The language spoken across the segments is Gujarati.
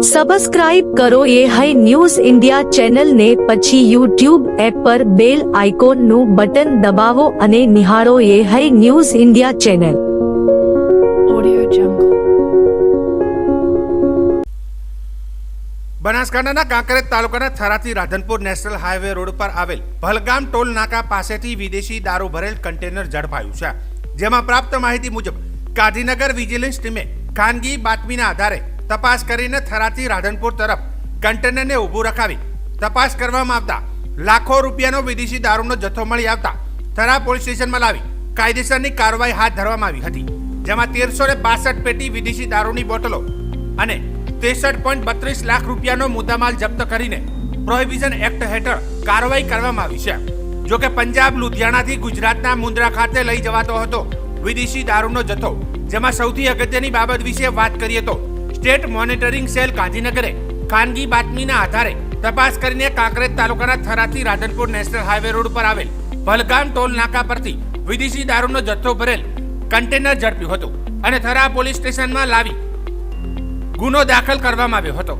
સબસ્ક્રાઇબ કરો એ હાઈ ન્યૂઝ ઇન્ડિયા ચેનલ ને પછી યુટ્યુબ એપ પર બેલ આઇકોન નું બટન દબાવો અને નિહાળો એ હાઈ ન્યૂઝ ઇન્ડિયા ચેનલ। બનાસકાંઠાના કાંકરેજ તાલુકાના થરાથી રાધનપુર નેશનલ હાઈવે રોડ પર આવેલ ભલગામ ટોલ નાકા પાસેથી વિદેશી દારૂ ભરેલ કન્ટેનર ઝડપાયું છે, જેમાં પ્રાપ્ત માહિતી મુજબ ગાંધીનગર વિજિલન્સ ટીમે ખાનગી બાતમીના આધારે તપાસ કરીને થરાથી રાધનપુર તરફ કન્ટેનરને ઊભું રખાવી તપાસ કરવામાં આવતા લાખો રૂપિયાનો વિદેશી દારૂનો જથ્થો મળી આવતા થરા પોલીસ સ્ટેશનમાં લાવી કાયદેસરની કાર્યવાહી હાથ ધરવામાં આવી હતી, જેમાં 1362 પેટી વિદેશી દારૂની બોટલો અને 63.32 લાખ રૂપિયાનો મુદ્દામાલ જપ્ત કરીને પ્રોહિબિશન એક્ટ હેઠળ કાર્યવાહી કરવામાં આવી છે। જો કે પંજાબ લુધિયાણાથી ગુજરાતના મુન્દ્રા ખાતે લઈ જવાતો હતો વિદેશી દારૂનો જથ્થો, જેમાં સૌથી અગત્યની બાબત વિશે વાત કરીએ તો સ્ટેટ મોનિટરિંગ સેલ ગાંધીનગરે ખાનગી બાતમીના આધારે તપાસ કરીને કાંકરેજ તાલુકાના થરાથી રાધનપુર નેશનલ હાઈવે રોડ પર આવેલ ભલગામ ટોલ નાકા પરથી વિદેશી દારૂનો જથ્થો ભરેલ કન્ટેનર ઝડપ્યું હતું અને થરા પોલીસ સ્ટેશનમાં લાવી ગુનો દાખલ કરવામાં આવ્યો હતો।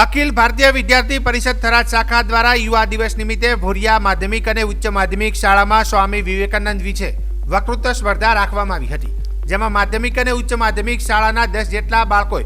અખિલ ભારતીય વિદ્યાર્થી પરિષદ થરાદ શાખા દ્વારા યુવા દિવસ નિમિત્તે ભોરિયા માધ્યમિક અને ઉચ્ચ માધ્યમિક શાળામાં સ્વામી વિવેકાનંદ વિશે વક્તૃત્વ સ્પર્ધા રાખવામાં આવી હતી, જેમાં માધ્યમિક અને ઉચ્ચ માધ્યમિક શાળાના 10 જેટલા બાળકોએ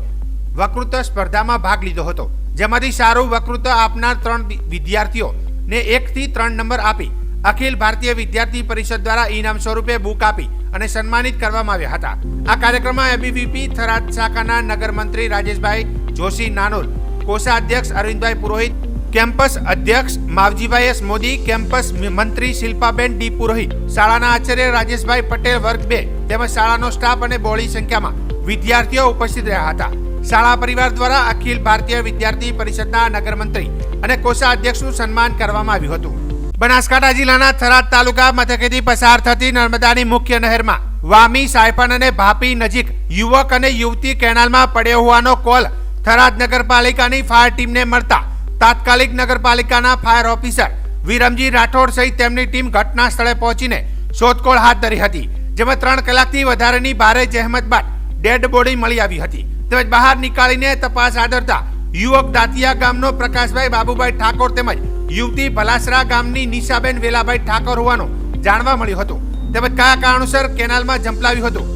વક્તૃત્વ સ્પર્ધામાં ભાગ લીધો હતો, જેમાંથી સારું વક્તૃત્વ આપનાર 3 વિદ્યાર્થીઓને 1 થી 3 નંબર આપી અખિલ ભારતીય વિદ્યાર્થી પરિષદ દ્વારા ઇનામ સ્વરૂપે બુક આપી અને સન્માનિત કરવામાં આવ્યા હતા। આ કાર્યક્રમમાં એબીવીપી થરાદ શાખાના નગર મંત્રી રાજેશભાઈ જોશી નાનોલ, કોષાધ્યક્ષ અરવિંદભાઈ પુરોહિત, કેમ્પસ અધ્યક્ષ માવજીભાઈ એસ મોદી, કેમ્પસ મંત્રી શિલ્પાબેન ડી પુરોહિત, શાળાના આચાર્ય રાજેશભાઈ પટેલ વર્ગ 2 તેમજ શાળાનો સ્ટાફ અને બહોળી સંખ્યામાં વિદ્યાર્થીઓ ઉપસ્થિત રહ્યા હતા। શાળા પરિવાર દ્વારા અખિલ ભારતીય વિદ્યાર્થી પરિષદના નગર મંત્રી અને કોષાધ્યક્ષનું સન્માન કરવામાં આવ્યું હતું। બનાસકાંઠા જિલ્લાના થરાદ તાલુકા મથકેથી પસાર થતી નર્મદાની મુખ્ય નહેરમાં વામી, સાયફન અને ભાપી નજીક યુવક અને યુવતી કેનાલમાં પડ્યો હોવાનો કોલ થરાદ નગરપાલિકાની ફાયર ટીમને મળતા તાત્કાલિક નગરપાલિકાના ફાયર ઓફિસર વિરમજી રાઠોડ સહિત તેમની ટીમ ઘટના સ્થળે પહોંચીને શોધખોળ હાથ ધરી હતી, જેમાં 3 કલાકથી વધારેની ભારે જહેમત બાદ ડેડ બોડી મળી આવી હતી, તેમજ બહાર નીકાળીને તપાસ આદરતા યુવક દાંતિયા ગામનો પ્રકાશભાઈ બાબુભાઈ ઠાકોર તેમજ યુવતી ભલાસરા ગામની નિશાબેન વેલાભાઈ ઠાકોર હોવાનું જાણવા મળ્યું હતું, તેમજ કયા કારણોસર કેનાલમાં ઝંપલાવ્યું હતું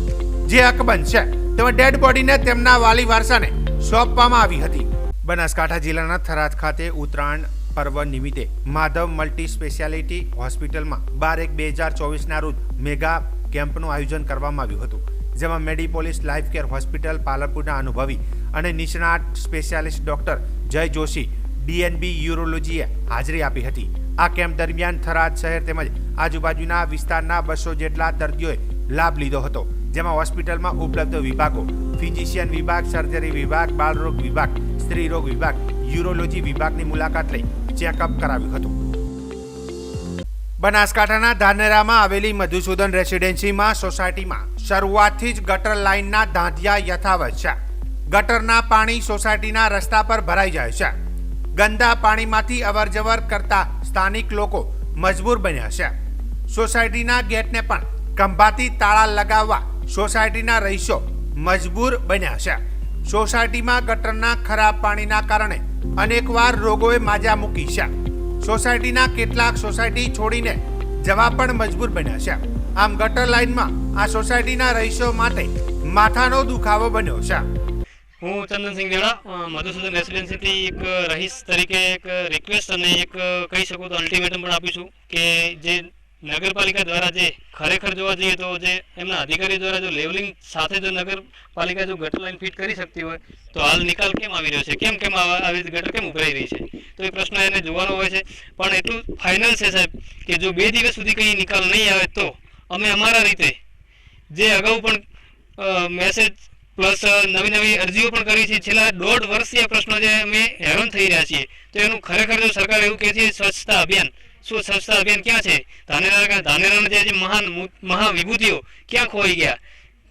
જે અકબંધ છે, તેમજ ડેડ બોડીને તેમના વાલી વારસાને સોંપવામાં આવી હતી। બનાસકાંઠા જિલ્લાના થરાદ ખાતે ઉત્તરાયણ પર્વ નિમિત્તે માધવ મલ્ટી સ્પેશિયાલિટી હોસ્પિટલમાં 12/1/2024ના રોજ મેગા કેમ્પનું આયોજન કરવામાં આવ્યું હતું, જેમાં મેડીપોલીસ લાઈફ કેર હોસ્પિટલ પાલનપુરના અનુભવી અને નિષ્ણાત સ્પેશિયાલિસ્ટ ડોક્ટર જય જોશી ડીએનબી યુરોલોજીએ હાજરી આપી હતી। આ કેમ્પ દરમિયાન થરાદ શહેર તેમજ આજુબાજુના વિસ્તારના 200 જેટલા દર્દીઓએ લાભ લીધો હતો, જેમાં હોસ્પિટલમાં ઉપલબ્ધ વિભાગો ફિઝિશિયન વિભાગ, સર્જરી વિભાગ, બાળરોગ વિભાગ, સ્ત્રી રોગ વિભાગ, યુરોલોજી વિભાગની મુલાકાત લઈ ચેકઅપ કરાવ્યું હતું। બનાસકાંઠાના ધાનેરામાં આવેલી મધુસૂદન રેસિડેન્સીમાં સોસાયટીમાં શરૂઆતથી જ ગટર લાઇનના ધાંધિયા યથાવત છે। ગટરના પાણી સોસાયટીના રસ્તા પર ભરાઈ જાય છે। ગંદા પાણીમાંથી અવરજવર કરતા સ્થાનિક લોકો મજબૂર બન્યા છે। સોસાયટીના ગેટને પણ ખંભાથી તાળા લગાવવા સોસાયટીના રહીશો મજબૂર બન્યા છે। સોસાયટીમાં ગટરના ખરાબ પાણીના કારણે અનેકવાર રોગોએ માજા મૂકી છે। સોસાયટીના કેટલાક સોસાયટી છોડીને જવા પણ મજબૂર બન્યા છે। આમ ગટર લાઇનમાં આ સોસાયટીના રહીશો માટે માથાનો દુખાવો બન્યો છે। હું ચંદનસિંહ વેળા મધુસૂદન રેસિડેન્સીથી એક રહીશ તરીકે એક રિક્વેસ્ટ અને એક કહી શકું તો અલ્ટિમેટમ પણ આપીશું કે જે નગરપાલિકા દ્વારા જે ખરેખર જોવા જઈએ તો જે એમના અધિકારી દ્વારા જો લેવલિંગ સાથે જો નગરપાલિકા જો ગટર લાઈન ફિટ કરી શકતી હોય તો હાલ નિકાલ કેમ આવી રહ્યો છે, કેમ આવી ગટર કેમ ઉભરાઈ રહી છે, તો એ પ્રશ્ન એને જોવાનો હોય છે। પણ એટલું ફાઇનલ છે સાહેબ કે જો 2 દિવસ સુધી કંઈ નિકાલ નહીં આવે તો અમે અમારા રીતે જે અગાઉ પણ મેસેજ પ્લસ નવી અરજીઓ પણ કરી છે, છેલ્લા 1.5 વર્ષથી આ પ્રશ્નો જે અમે હેરાન થઈ રહ્યા છીએ, તો એનું ખરેખર જો સરકાર એવું કહે છે સ્વચ્છતા અભિયાન, શું સ્વચ્છતા અભિયાન ક્યાં છે? ધાનેરાના જે મહાવિભૂતિઓ ક્યાં ખોઈ ગયા?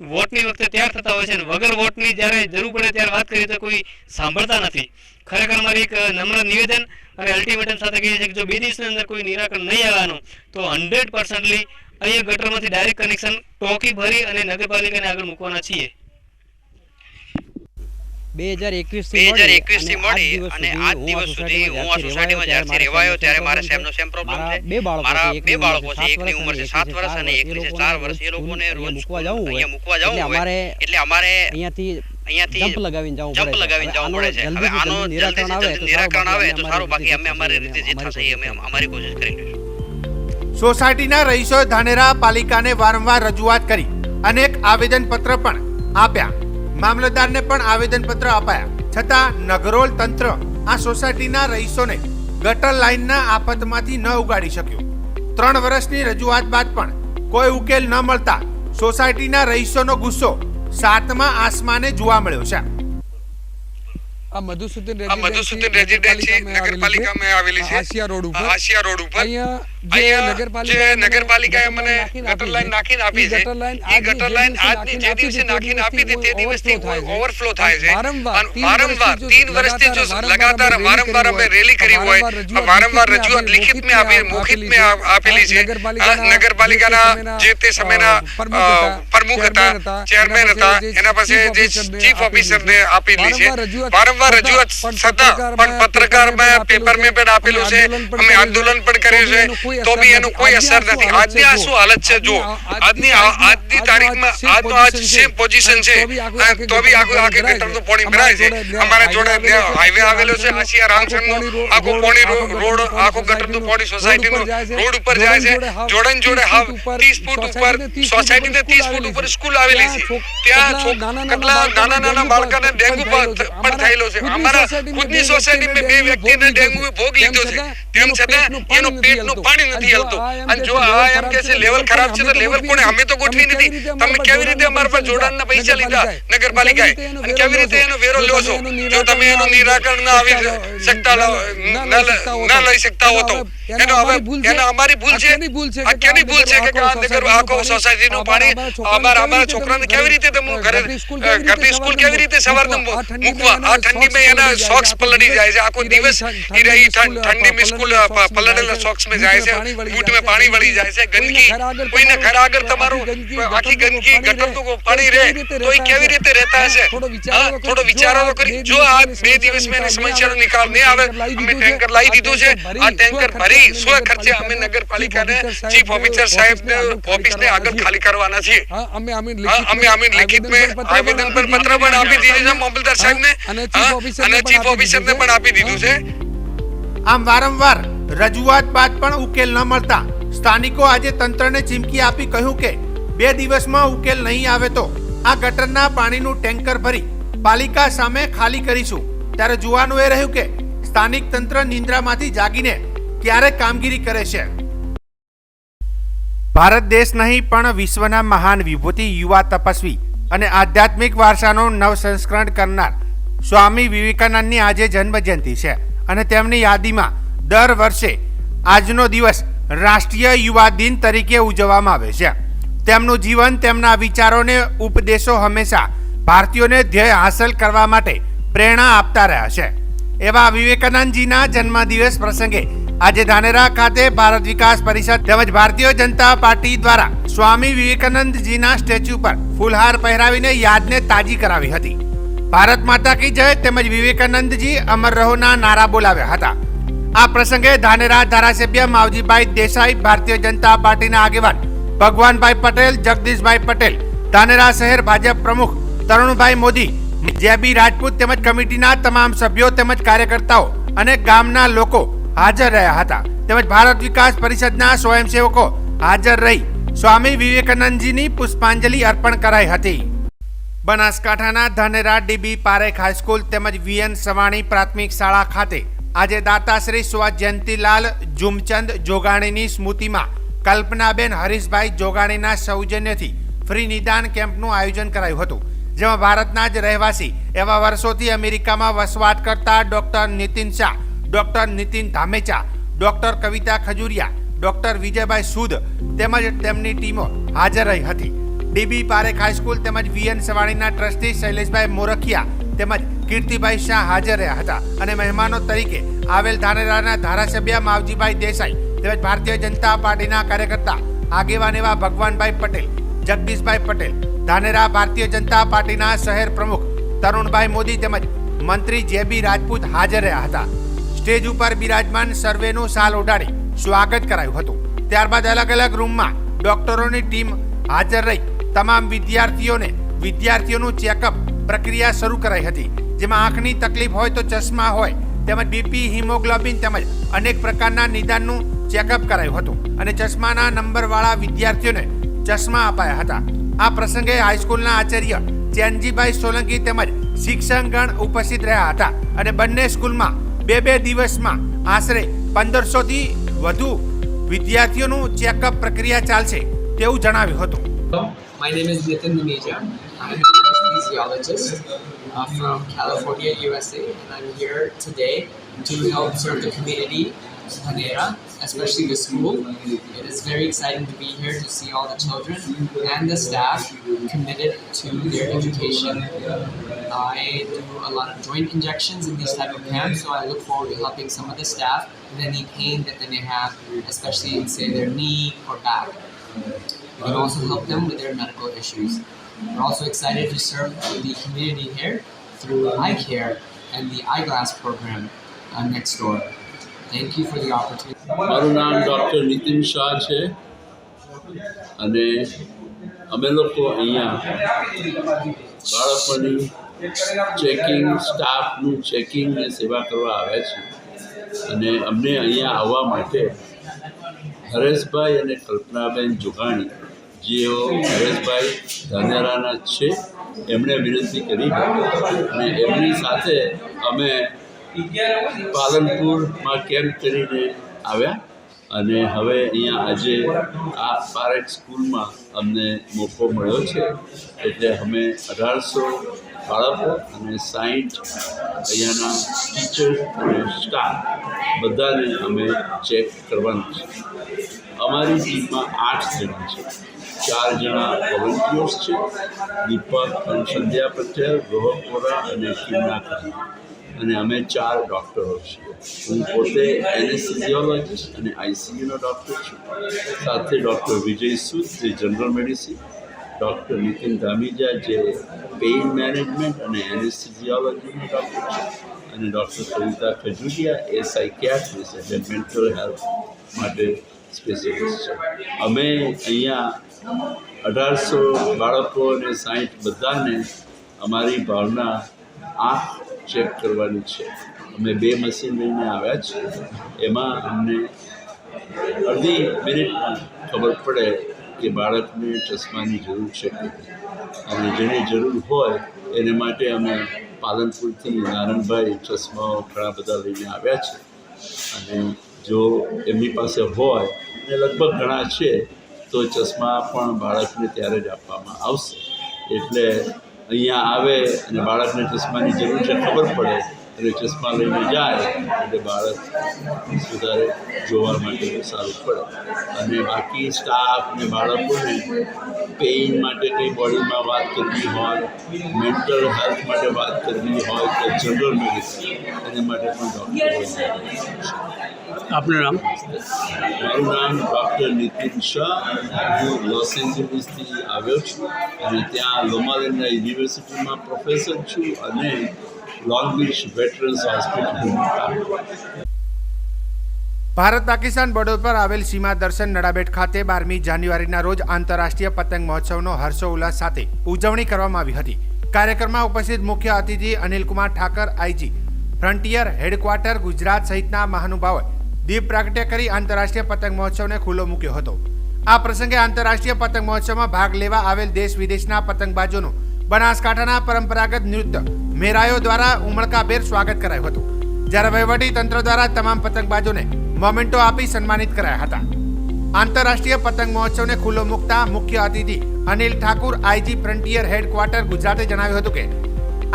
વોટની વખતે તૈયાર થતા હોય છે અને વગર વોટની જ્યારે જરૂર પડે ત્યારે વાત કરીએ તો કોઈ સાંભળતા નથી। ખરેખર મારી એક નમ્ર નિવેદન અને અલ્ટિમેટમ સાથે કહીએ છીએ કે જો 2 દિવસની અંદર કોઈ નિરાકરણ નહીં આવવાનું તો 100% અહીંયા ગટરમાંથી ડાયરેક્ટ કનેક્શન ટોંકી ભરી અને નગરપાલિકાને આગળ મૂકવાના છીએ. 2021 થી મળી અને આજ દિવસ સુધી હું આ સોસાયટીમાં જ્યારથી રહેવાયો ત્યારે મારા સાહેબનો સેમ પ્રોબ્લેમ છે. મારા બે બાળકો છે, એકની ઉંમર છે 7 વર્ષ અને એકની છે 4 વર્ષ. એ લોકોને રોજ અહીંયા મૂકવા જવું હોય એટલે અમારે અહીંયાથી જમ્પ લગાવીને જવું પડે છે. હવે આનો જલ્દી નિરાકરણ આવે તો સારું, બાકી અમે અમારી રીતે જે થશે અમે અમારી કોશિશ કરી લઈશું. સોસાયટીના રહીશોએ ધાનેરા પાલિકાને વારંવાર રજૂઆત કરી અનેક આવેદનપત્ર પણ આપ્યા, મામલતદારને પણ આવેદનપત્ર અપાયા, છતાં નગરોલ તંત્ર આ સોસાયટીના રહીશોને ગટર લાઇનના આફતમાંથી ન ઉગાડી શક્યું. 3 વર્ષની રજૂઆત બાદ પણ કોઈ ઉકેલ ન મળતા સોસાયટીના રહીશોનો ગુસ્સો 7મા આસમાને જોવા મળ્યો છે. આ મધુસૂદન રેઝિડેન્સી નગરપાલિકામાં આવેલી છે, આસિયા રોડ ઉપર. અહીંયા જે નગરપાલિકાએ મને ગટર લાઈન નાખીને આપી છે, એ ગટર લાઈન આજની જે દિવસે નાખીને આપી હતી તે દિવસથી ઓવરફ્લો થાય છે. વારંવાર 3 વર્ષથી જો લગાતાર વારંવાર અમે રેલી કરી હોય, વારંવાર રજૂઆત લિખિત में આપી, મૌખિક में આપેલી છે. નગરપાલિકાના જે તે સમયના પ્રમુખ હતા, ચેરમેન હતા, એના પાસે જે ચીફ ઓફિસરને આપેલી છે. વારંવાર રજૂઆત છતાં પણ પત્રકાર में પેપર में પણ આપેલું છે, અમે આંદોલન પણ કર્યું છે, તો બી એનું કોઈ અસર નથી. આજની આ શું હાલત છે, જો આજની તારીખમાં આજનો આજ સેમ પોઝિશન છે, તો બી આખું ગટરનું પાણી ભરાય છે. અમારા જોડે હાઈવે આવેલો છે, આસિયા રામસરનો આખો પાણી રોડ, આખો ગટરનું પાણી સોસાયટીનો રોડ ઉપર જાય છે. જોડે 30 ફૂટ ઉપર સોસાયટીને 30 ફૂટ ઉપર સ્કૂલ આવેલી છે. ત્યાં કેટલા નાના બાળકોને ડેન્ગ્યુ પણ થયેલો છે. અમારા ખુદની સોસાયટીમાં 2 વ્યક્તિને ડેન્ગ્યુ ભોગ લીધો છે, તેમ છતાં એનો પેટનું પાણી નથી હલતું. અને જો આ એમ કે છે લેવલ ખરાબ છે, તો લેવલ કોણે? અમે તો ગોઠવી નથી. તમે કેવી રીતે અમારા પર જોડાણના પૈસા લીધા નગરપાલિકાએ અને કેવી રીતે એનો વેરો લ્યો છો? જો તમે એનું નિરાકરણ ના આવી શકતા ન લઈ શકતા હો તો એનો અમારી ભૂલ છે. આ કેની ભૂલ છે કે આ નગર આખો સોસાયટીનું પાણી અમારા છોકરાને કેવી રીતે તમે ઘરથી સ્કૂલ કેવી રીતે સવારને મૂકવા? આ ઠંડીમાં એના સોક્સ પલળી જાય છે, આખો દિવસ ઠંડીમાં સ્કૂલ પલળેલા સોક્સ में જાય છે, બૂટ में પાણી વળી જાય છે. ગંદકી કોઈને ઘર આગળ તમારું આખી ગંદકી ગટરનું પાણી રહે તો એ કેવી રીતે રહેતા હશે? થોડો વિચારો તો કરી. જો આ 2 દિવસમાં એની સમસ્યાનો નિકાલ નહીં આવે, અમે ટેન્કર લાવી દીધું છે. આ ટેન્કર ભરી સ્વ ખર્ચે અમે નગરપાલિકાને ચીફ ઓફિસર સાહેબને ઓફિસને આગળ ખાલી કરવાના છીએ. અમે લિખિત में આવેદન પર પત્ર પણ આપી દીધું છે મામલતદાર સાહેબને અને ચીફ ઓફિસરને પણ આપી દીધું છે. આમ વારંવાર રજૂઆત બાદ પણ ઉકેલ ન મળતા સ્થાનિકો આજે તંત્રને ચીમકી આપી કહ્યું કે 2 દિવસમાં ઉકેલ નહીં આવે તો આ ગટરના પાણીનું ટેન્કર ભરી પાલિકા સામે ખાલી કરીશું. ત્યારે જોવાનું એ રહ્યું કે સ્થાનિક તંત્ર નિંદ્રામાંથી જાગીને ક્યારે કામગીરી કરે છે. ભારત દેશ નહીં પણ વિશ્વના મહાન વિભૂતિ, યુવા તપસ્વી અને આધ્યાત્મિક વારસાનો નવસંસ્કરણ કરનાર સ્વામી વિવેકાનંદની આજે જન્મજયંતિ છે અને તેમની યાદીમાં દર વર્ષે આજનો દિવસ રાષ્ટ્રીય યુવા દિન તરીકે ઉજવવામાં આવે છે. તેમનું જીવન, તેમના વિચારોને ઉપદેશો હંમેશા ભારતીયોને ધ્યેય હાંસલ કરવા માટે પ્રેરણા આપતા રહ્યા છે. એવા વિવેકાનંદજીના જન્મદિવસ પ્રસંગે આજે ધાનેરા ખાતે ભારત વિકાસ પરિષદ તેમજ ભારતીય જનતા પાર્ટી દ્વારા સ્વામી વિવેકાનંદજીના સ્ટેચ્યુ પર ફૂલહાર પહેરાવીને યાદને તાજી કરાવી હતી. ભારત માતા કી જય તેમજ વિવેકાનંદજી અમર રહોના નારા બોલાવ્યા હતા. આ પ્રસંગે ધાનેરા ધારાસભ્ય માવજીભાઈ દેસાઈ, ભારતીય જનતા પાર્ટીના આગેવાન ભગવાનભાઈ પટેલ, જગદીશભાઈ પટેલ, ધાનેરા શહેર ભાજપ પ્રમુખ તરુણભાઈ મોદી, જેબી રાજપૂત તેમજ કમિટીના તમામ સભ્યો તેમજ કાર્યકર્તાઓ અને ગામના લોકો હાજર રહ્યા હતા. તેમજ ભારત વિકાસ પરિષદના સ્વયંસેવકો હાજર રહી સ્વામી વિવેકાનંદજીની પુષ્પાંજલિ અર્પણ કરાઈ હતી. બનાસકાંઠાના ધાનેરા ડીબી પારેખ હાઈસ્કૂલ તેમજ વીએન સવાણી પ્રાથમિક શાળા ખાતે આજે દાતાશ્રી સ્વ જયંતિલાલ ઝુમચંદ જોગાણીની સ્મૃતિમાં કલ્પનાબેન હરીશભાઈ જોગાણીના સૌજન્યથી ફ્રી નિદાન કેમ્પનું આયોજન કરાયું હતું. જેમાં ભારતના જ રહેવાસી એવા વર્ષોથી અમેરિકામાં વસવાટ કરતા doctor Nitin Shah, doctor Nitin Dhamecha, doctor Kavita Khajuria, doctor Vijaybhai Sud તેમજ તેમની ટીમો હાજર રહી હતી. ડીબી પારેખ હાઈસ્કૂલ તેમજ વીએન સવાણીના ટ્રસ્ટી શૈલેષભાઈ મોરખિયા તેમજ કીર્તિભાઈ શાહ હાજર રહ્યા હતા અને મહેમાનો તરીકે આવેલ ધાનેરાના ધારાસભ્ય માવજીભાઈ દેસાઈ તેમજ ભારતીય જનતા પાર્ટીના કાર્યકર્તા આગેવાન એવા ભગવાનભાઈ પટેલ, જગદીશભાઈ પટેલ, ધાનેરા ભારતીય જનતા પાર્ટીના શહેર પ્રમુખ તરુણભાઈ મોદી તેમજ મંત્રી જે.બી. રાજપૂત હાજર રહ્યા હતા. સ્ટેજ ઉપર બિરાજમાન સર્વેનું શાલ ઓઢાડી સ્વાગત કરાયું હતું. ત્યારબાદ અલગ અલગ રૂમમાં ડોક્ટરોની ટીમ હાજર રહી તમામ વિદ્યાર્થીઓનું ચેકઅપ પ્રક્રિયા શરૂ કરાઈ હતી, જેમાં આંખની તકલીફ હોય તો ચશ્મા હોય તેમજ બીપી, હિમોગ્લોબિન તેમજ અનેક પ્રકારના નિદાનનું ચેકઅપ કરાયું હતું અને ચશ્માના નંબરવાળા વિદ્યાર્થીઓને ચશ્મા અપાયા હતા. આ પ્રસંગે હાઈસ્કૂલના આચાર્ય ચેનજીભાઈ સોલંકી તેમજ શિક્ષકગણ ઉપસ્થિત રહ્યા હતા અને બંને સ્કૂલમાં બે દિવસમાં આશરે 1500 થી વધુ વિદ્યાર્થીઓનું ચેકઅપ પ્રક્રિયા ચાલશે તેવું જણાવ્યું હતું. My name is Nitin Muneja. I'm an anesthesiologist from California, USA, and I'm here today to help serve the community of Dhanera, especially the school. It is very exciting to be here to see all the children and the staff committed to their education. I do a lot of joint injections in these type of camps, so I look forward to helping some of the staff with any pain that they may have, especially in, say, their knee or back. We can also help them with their medical issues. We're also excited to serve the community here through eye care and the eyeglass program next door. Thank you for the opportunity. મારું નામ ડૉક્ટર નીતિન શાહ છે અને અમે લોકો અહીંયા બાળકોની ચેકિંગ, સ્ટાફનું ચેકિંગ ને સેવા કરવા આવ્યા છીએ અને અમને અહીંયા આવવા માટે હરેશભાઈ અને કલ્પનાબેન જોગાણી, જેઓ હરેશભાઈ ધાનેરાના છે, એમણે વિનંતી કરી અને એમની સાથે અમે પાલનપુરમાં કેમ્પ કરીને આવ્યા અને હવે અહીંયા આજે આ પારેખ સ્કૂલમાં અમને મોકો મળ્યો છે એટલે અમે 1800 બાળકો અને 60 અહીંયાના ટીચર અને સ્ટાફ બધાને અમે ચેક કરવાનું છે. અમારી ટીમમાં 8 જણા છે. 4 જણા વોલન્ટિયર્સ છે, દીપક અને સંધ્યા પટેલ, રોહક વોરા અને કિરના ખાન, અને અમે 4 ડૉક્ટરો છીએ. હું પોતે એનેસ્થેસિયોલોજિસ્ટ અને આઈસીયુનો ડૉક્ટર છું. સાથે ડૉક્ટર વિજય સૂદ જે જનરલ મેડિસિન, ડૉક્ટર નીતિન ધામીજા જે પેઇન મેનેજમેન્ટ અને એનેસ્થેસિયોલોજીનો ડૉક્ટર છે, અને ડૉક્ટર કવિતા ખજુરિયા એ સાયકિયાટ્રિસ્ટ એટલે મેન્ટલ હેલ્થ માટે સ્પેશિયલિસ્ટ છે. અમે અહીંયા 1800 બાળકો અને 60 બધાને અમારી ભાવના આંખ ચેક કરવાની છે. અમે 2 મશીન લઈને આવ્યા છીએ. એમાં અમને અડધી મિનિટમાં ખબર પડે કે બાળકને ચશ્માની જરૂર છે અને જેની જરૂર હોય એને માટે અમે પાલનપુરથી નારણભાઈ ચશ્માઓ ઘણા બધા લઈને આવ્યા છે અને જો એમની પાસે હોય અને લગભગ ઘણા છે તો ચશ્મા પણ બાળકને ત્યારે જ આપવામાં આવશે. એટલે અહીંયા આવે અને બાળકને ચશ્માની જરૂર છે ખબર પડે એટલે ચશ્મા લઈને જાય એટલે બાળક વધારે જોવા માટે સારું પડે. અને બાકી સ્ટાફ ને બાળકોને પેઇન માટે કંઈ બોડીમાં વાત કરવી હોય, મેન્ટલ હેલ્થ માટે વાત કરવી હોય કે જનરલ મેડિસિન એના માટે પણ ડૉક્ટર. આપનું નામ? મારું નામ ડૉક્ટર નીતિન શાહ. હું લોસ એન્જલિસથી આવ્યો છું અને ત્યાં લોમાલેન્ડા યુનિવર્સિટીમાં પ્રોફેસર છું અને long beach veterans hospital. Bharat Pakistan border પર આવેલ સીમા દર્શન નડાબેટ ખાતે 12મી જાન્યુઆરીના રોજ આંતરરાષ્ટ્રીય પતંગ મહોત્સવનો હર્ષોલ્લાસ સાથે ઉજવણી કરવામાં આવી હતી. કાર્યક્રમમાં ઉપસ્થિત મુખ્ય અતિથિ Anilkumar Thakar, IG frontier headquarter Gujarat સહિતના મહાનુભાવોએ દીપ પ્રાગટ્ય કરી આંતરરાષ્ટ્રીય પતંગ મહોત્સવને ખુલ્લો મૂક્યો હતો. આ પ્રસંગે આંતરરાષ્ટ્રીય પતંગ મહોત્સવમાં ભાગ લેવા આવેલ દેશ વિદેશના પતંગબાજોનું બનાસકાંઠાના પરંપરાગત નૃત્ય મેરાયો દ્વારા ઉમળકાભેર સ્વાગત કરાયું હતું, જ્યારે વહીવટી તંત્ર દ્વારા તમામ પતંગબાજોને મોમેન્ટો આપી સન્માનિત કરાયા હતા. આંતરરાષ્ટ્રીય પતંગ મહોત્સવને ખુલ્લો મૂકતા મુખ્ય અતિથિ Anil Thakur, IG frontier headquarter ગુજરાતે જણાવ્યું હતું કે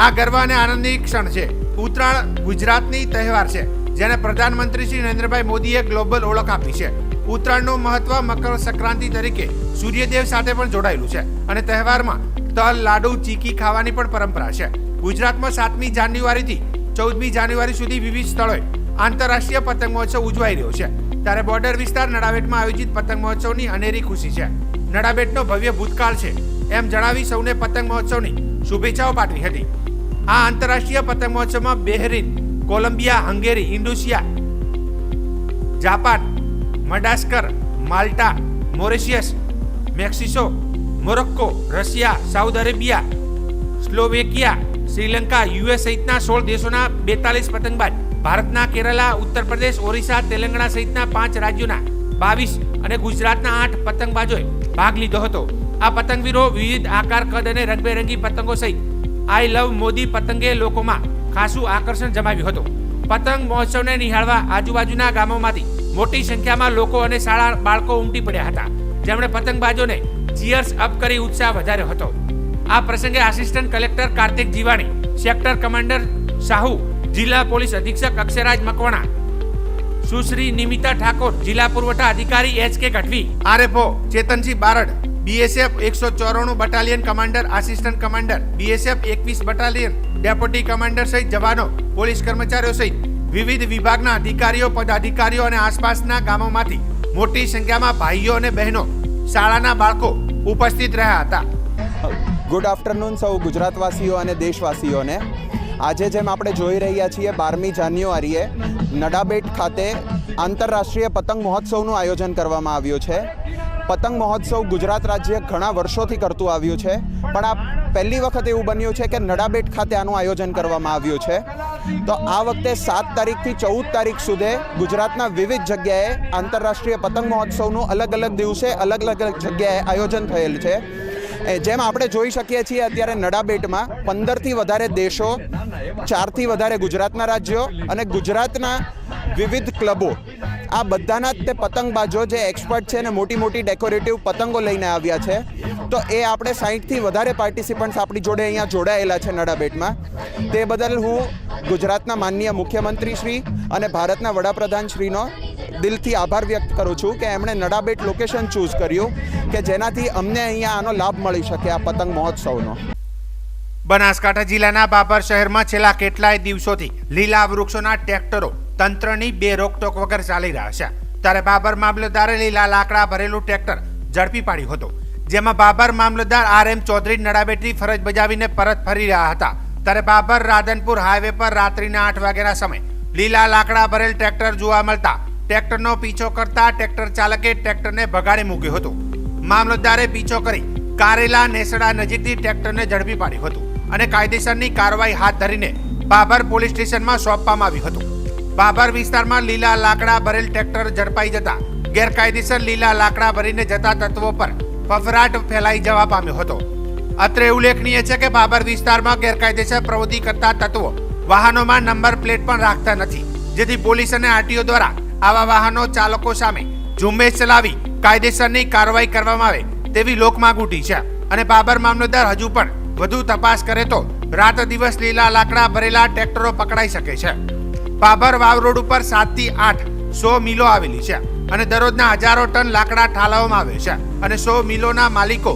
આ ગર્વ અને આનંદની ક્ષણ છે. ઉત્તરાયણ ગુજરાતની તહેવાર છે જેને પ્રધાનમંત્રી શ્રી નરેન્દ્રભાઈ મોદીએ ગ્લોબલ ઓળખ આપી છે. ઉત્તરાયણનું મહત્વ મકર સંક્રાંતિ તરીકે સૂર્યદેવ સાથે પણ જોડાયેલું છે અને તહેવારમાં તલ, લાડુ, ચીકી ખાવાની પણ પરંપરા છે. ગુજરાતમાં 7મી જાન્યુઆરીથી 14મી જાન્યુઆરી સુધી વિવિધ સ્થળોએ આંતરરાષ્ટ્રીય પતંગ મહોત્સવ ઉજવાઈ રહ્યો છે. ત્યારે બોર્ડર વિસ્તાર નડાબેટમાં આયોજિત પતંગ મહોત્સવની અનેરી ખુશી છે. નડાબેટનો ભવ્ય ભૂતકાળ છે એમ જણાવી સૌને પતંગ મહોત્સવની શુભેચ્છાઓ પાઠવી હતી. આ આંતરરાષ્ટ્રીય પતંગ મહોત્સવમાં Bahrain, Colombia, Hungary, Indonesia, Japan, Madagascar, Malta, Mauritius, Mexico, Morocco, Russia, Saudi Arabia, Slovakia, Sri Lanka, US સહિતના 16 દેશોના 42 પતંગબાજ, ભારતના કેરલા, ઉત્તર પ્રદેશ, ઓરિસ્સા, તેલંગાણા સહિતના 5 રાજ્યોના 22 અને ગુજરાતના 8 પતંગબાજોએ ભાગ લીધો હતો. આ પતંગવીરો વિવિધ આકાર, કદ અને રંગબેરંગી પતંગો સહિત આઈ લવ મોદી પતંગે લોકોમાં ખાસું આકર્ષણ જમાવ્યું હતું. પતંગ મહોત્સવને નિહાળવા આજુબાજુના ગામોમાંથી મોટી સંખ્યામાં લોકો અને શાળા બાળકો ઉમટી પડ્યા હતા, જેમણે પતંગબાજોને ચીયર્સ અપ કરી ઉત્સાહ વધાર્યો હતો. આ પ્રસંગે assistant collector Kartik Jivani, sector commander Sahu, જિલ્લા પોલીસ અધિક્ષક અક્ષરાજ મકવાણા, સુશ્રી નિમિતા ઠાકોર, જિલ્લા પુરવઠા અધિકારી HK. Gadhvi, RFO Chetansinh Barad, BSF 194 battalion commander, assistant commander, BSF 21 battalion deputy commander સહિત જવાનો, પોલીસ કર્મચારીઓ સહિત વિવિધ વિભાગના અધિકારીઓ, પદાધિકારીઓ અને આસપાસના ગામોમાંથી મોટી સંખ્યામાં ભાઈઓ અને બહેનો, શાળાના બાળકો ઉપસ્થિત રહ્યા હતા. ગુડ આફ્ટરનૂન સૌ ગુજરાતવાસીઓ અને દેશવાસીઓને. આજે જેમ આપણે જોઈ રહ્યા છીએ 12મી જાન્યુઆરીએ નડાબેટ ખાતે આંતરરાષ્ટ્રીય પતંગ મહોત્સવનું આયોજન કરવામાં આવ્યું છે. પતંગ મહોત્સવ ગુજરાત રાજ્ય ઘણા વર્ષોથી કરતું આવ્યું છે, પણ આ પહેલી વખત એવું બન્યું છે કે નડાબેટ ખાતે આનું આયોજન કરવામાં આવ્યું છે. તો આ વખતે 7 તારીખથી 14 તારીખ સુધી ગુજરાતના વિવિધ જગ્યાએ આંતરરાષ્ટ્રીય પતંગ મહોત્સવનું અલગ અલગ દિવસે અલગ અલગ જગ્યાએ આયોજન થયેલ છે. જેમ આપણે જોઈ શકીએ છીએ અત્યારે નડાબેટમાં 15થી વધારે દેશો, 4થી વધારે ગુજરાતના રાજ્યો અને ગુજરાતના વિવિધ ક્લબો, આ બધાના તે પતંગબાજો જે એક્સપર્ટ છે અને મોટી મોટી ડેકોરેટિવ પતંગો લઈને આવ્યા છે. તો એ આપણે 60થી વધારે પાર્ટિસિપન્ટ્સ આપણી જોડે અહીંયા જોડાયેલા છે નડાબેટમાં. તે બદલ હું ગુજરાતના માનનીય મુખ્યમંત્રી શ્રી અને ભારતના વડાપ્રધાન શ્રીનો દિલથી આભાર વ્યક્ત કરું છું કે એમણે નડાબેટ લોકેશન ચૂઝ કર્યું કે જેનાથી અમને અહીંયા આનો લાભ મળી શકે આ પતંગ મહોત્સવનો. બનાસકાંઠા જિલ્લાના બાબર શહેરમાં છેલ્લા કેટલાય દિવસોથી લીલા વૃક્ષોના ટ્રેક્ટરો તંત્રની બે રોકટોક વગર ચાલી રહ્યા છે. ત્યારે બાબર મામલતદારે લીલા લાકડા ભરેલું ટ્રેક્ટર ઝડપી પાડ્યું હતું, જેમાં બાબર મામલતદાર આર.એમ. ચૌધરી નડાબેટની ફરજ બજાવીને પરત ફરી રહ્યા હતા. ત્યારે બાબર રાધનપુર હાઈવે પર રાત્રિના 8 વાગ્યાના સમયે લીલા લાકડા ભરેલ ટ્રેક્ટર જોવા મળતા ટ્રેક્ટરનો પીછો કરતા ટ્રેક્ટર ચાલકે ટ્રેક્ટરને ભગાડી મૂક્યું હતું. મામલતદારે પીછો કરી કારેલા નેસડા નજીકથી ટ્રેક્ટરને ઝડપી પાડ્યું હતું અને કાયદેસરની કાર્યવાહી હાથ ધરીને બાબર પોલીસ સ્ટેશનમાં સોંપવામાં આવ્યું હતું. બાબર વિસ્તારમાં લીલા લાકડા ભરેલ ટ્રેક્ટર ઝડપાઈ જતા ગેરકાયદેસર લીલા લાકડા ભરીને જતા તત્વો પર ફફડાટ ફેલાઈ જવા પામ્યો હતો. અત્રે ઉલ્લેખનીય છે કે બાબર વિસ્તારમાં ગેરકાયદેસર પ્રવૃત્તિ કરતા તત્વો વાહનોમાં નંબર પ્લેટ પણ રાખતા નથી, જેથી પોલીસ અને આરટીઓ દ્વારા આવા વાહનો ચાલકો સામે ઝુંબેશ ચલાવી કાયદેસરની કાર્યવાહી કરવામાં આવે તેવી લોકમાંગ ઉઠી છે. અને બાબર મામલતદાર હજુ પણ વધુ તપાસ કરે તો રાત દિવસ લીલા લાકડા ભરેલા ટ્રેક્ટરો પકડાઈ શકે છે. બાબર વાવ રોડ ઉપર 7 થી 8 100 મિલો આવેલી છે અને દરરોજના હજારો ટન લાકડા ઠાલવવામાં આવે છે અને 100 મિલોના માલિકો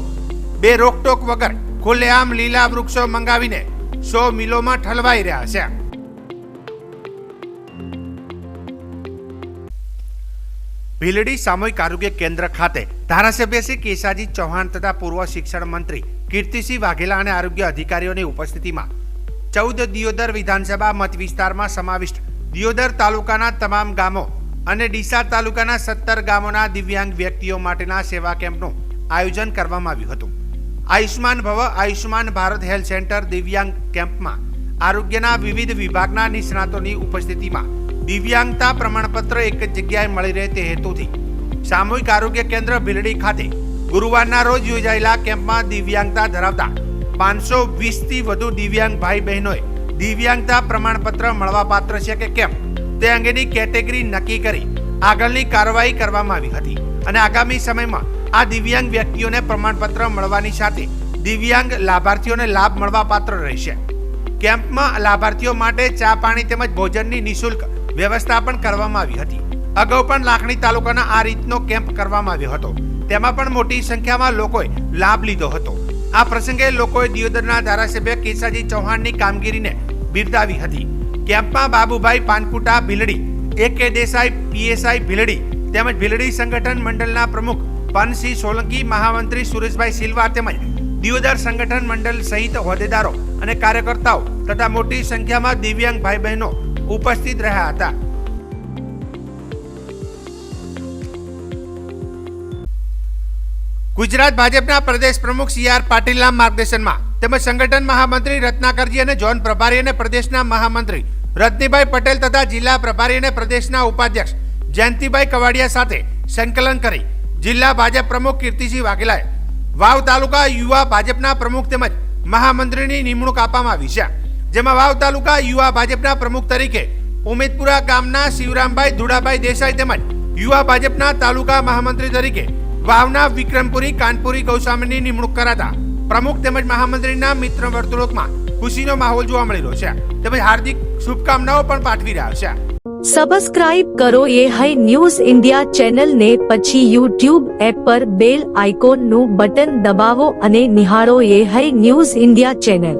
બે રોકટોક વગર ખુલ્લેઆમ લીલા વૃક્ષો મંગાવીને 100 મિલોમાં ઠલવાઈ રહ્યા છે. ભીલડી સામૂહિક આરોગ્ય કેન્દ્ર ખાતે ધારાસભ્ય શ્રી કેશાજી ચૌહાણ તથા પૂર્વ શિક્ષણ મંત્રી કીર્તિસિંહ વાઘેલા અને આરોગ્ય અધિકારીઓની ઉપસ્થિતિમાં 14 દિયોદર વિધાનસભા મત વિસ્તારમાં સમાવિષ્ટ દિયોદર તાલુકાના તમામ ગામો અને ડીસા તાલુકાના 17 ગામોના દિવ્યાંગ વ્યક્તિઓ માટેના સેવા કેમ્પનું આયોજન કરવામાં આવ્યું હતું. આયુષ્માન ભવ આયુષ્માન ભારત હેલ્થ સેન્ટર દિવ્યાંગ કેમ્પમાં આરોગ્યના વિવિધ વિભાગના નિષ્ણાતોની ઉપસ્થિતિમાં દિવ્યાંગતા પ્રમાણપત્ર એક જ જગ્યાએ મળી રહે તે હેતુથી સામૂહિક આરોગ્ય કેન્દ્ર ભીલડી ખાતે ગુરુવારના રોજ યોજાયેલા કેમ્પમાં દિવ્યાંગતા ધરાવતા 520થી વધુ દિવ્યાંગ ભાઈ બહેનોએ દિવ્યાંગતા પ્રમાણપત્ર મળવાપાત્ર છે કે કેમ તે અંગેની કેટેગરી નક્કી કરી આગળની કાર્યવાહી કરવામાં આવી હતી અને આગામી સમયમાં આ દિવ્યાંગ વ્યક્તિઓને પ્રમાણપત્ર મળવાની સાથે દિવ્યાંગ લાભાર્થીઓને લાભ મળવાપાત્ર રહેશે. કેમ્પમાં લાભાર્થીઓ માટે ચા પાણી તેમજ ભોજનની નિઃશુલ્ક વ્યવસ્થા પણ કરવામાં આવી હતી. અગાઉ પણ લાખણી તાલુકાના આ રીતનો કેમ્પ કરવામાં આવ્યો હતો, તેમાં પણ મોટી સંખ્યામાં લોકોએ લાભ લીધો હતો. આ પ્રસંગે લોકોએ દિયોદરના ધારાસભ્ય કેશાજી ચૌહાણની કામગીરીને બિરદાવી હતી. કેમ્પમાં બાબુભાઈ પાનકુટા ભીલડી, એ.કે. દેસાઈ પીએસઆઈ ભીલડી, તેમજ ભીલડી સંગઠન મંડળના પ્રમુખ પનસિંહ સોલંકી, મહામંત્રી સુરેશભાઈ સિલ્વા તેમજ દિયોદર સંગઠન મંડળ સહિત હોદ્દેદારો અને કાર્યકર્તાઓ તથા મોટી સંખ્યામાં દિવ્યાંગ ભાઈ બહેનો ઉપસ્થિત રહ્યા હતા. ગુજરાત ભાજપના પ્રદેશ પ્રમુખ સી.આર. પાટીલના માર્ગદર્શનમાં તેમજ સંગઠન મહામંત્રી રત્નાકરજી અને ઝોન પ્રભારી અને પ્રદેશના મહામંત્રી રજનીભાઈ પટેલ તથા જિલ્લા પ્રભારી અને પ્રદેશના ઉપાધ્યક્ષ જયંતિભાઈ કવાડિયા સાથે સંકલન કરી જિલ્લા ભાજપ પ્રમુખ કીર્તિસિંહ વાઘેલાએ વાવ તાલુકા યુવા ભાજપના પ્રમુખ તેમજ મહામંત્રીની નિમણૂક આપવામાં આવી છે. જેમાં વાવ તાલુકા યુવા ભાજપના પ્રમુખ તરીકે ઉમેદપુરા ગામના શિવરામભાઈ ધુડાભાઈ દેસાઈ તેમજ યુવા ભાજપના તાલુકા મહામંત્રી તરીકે વાવના વિક્રમપુરી કાનપુરી ગૌસ્વામીની નિમણૂક કરાતા પ્રમુખ તેમજ મહામંત્રીના મિત્ર વર્તુળમાં ખુશીનો માહોલ જોવા મળી રહ્યો છે. તેમજ હાર્દિક શુભકામનાઓ પણ પાઠવી રહ્યા છે. સબસ્ક્રાઇબ કરો એ હાઈ ન્યૂઝ ઇન્ડિયા ચેનલ ને, પછી યુટ્યુબ એપ પર બેલ આઇકોન નું બટન દબાવો અને નિહાળો એ હાઈ ન્યૂઝ ઇન્ડિયા ચેનલ.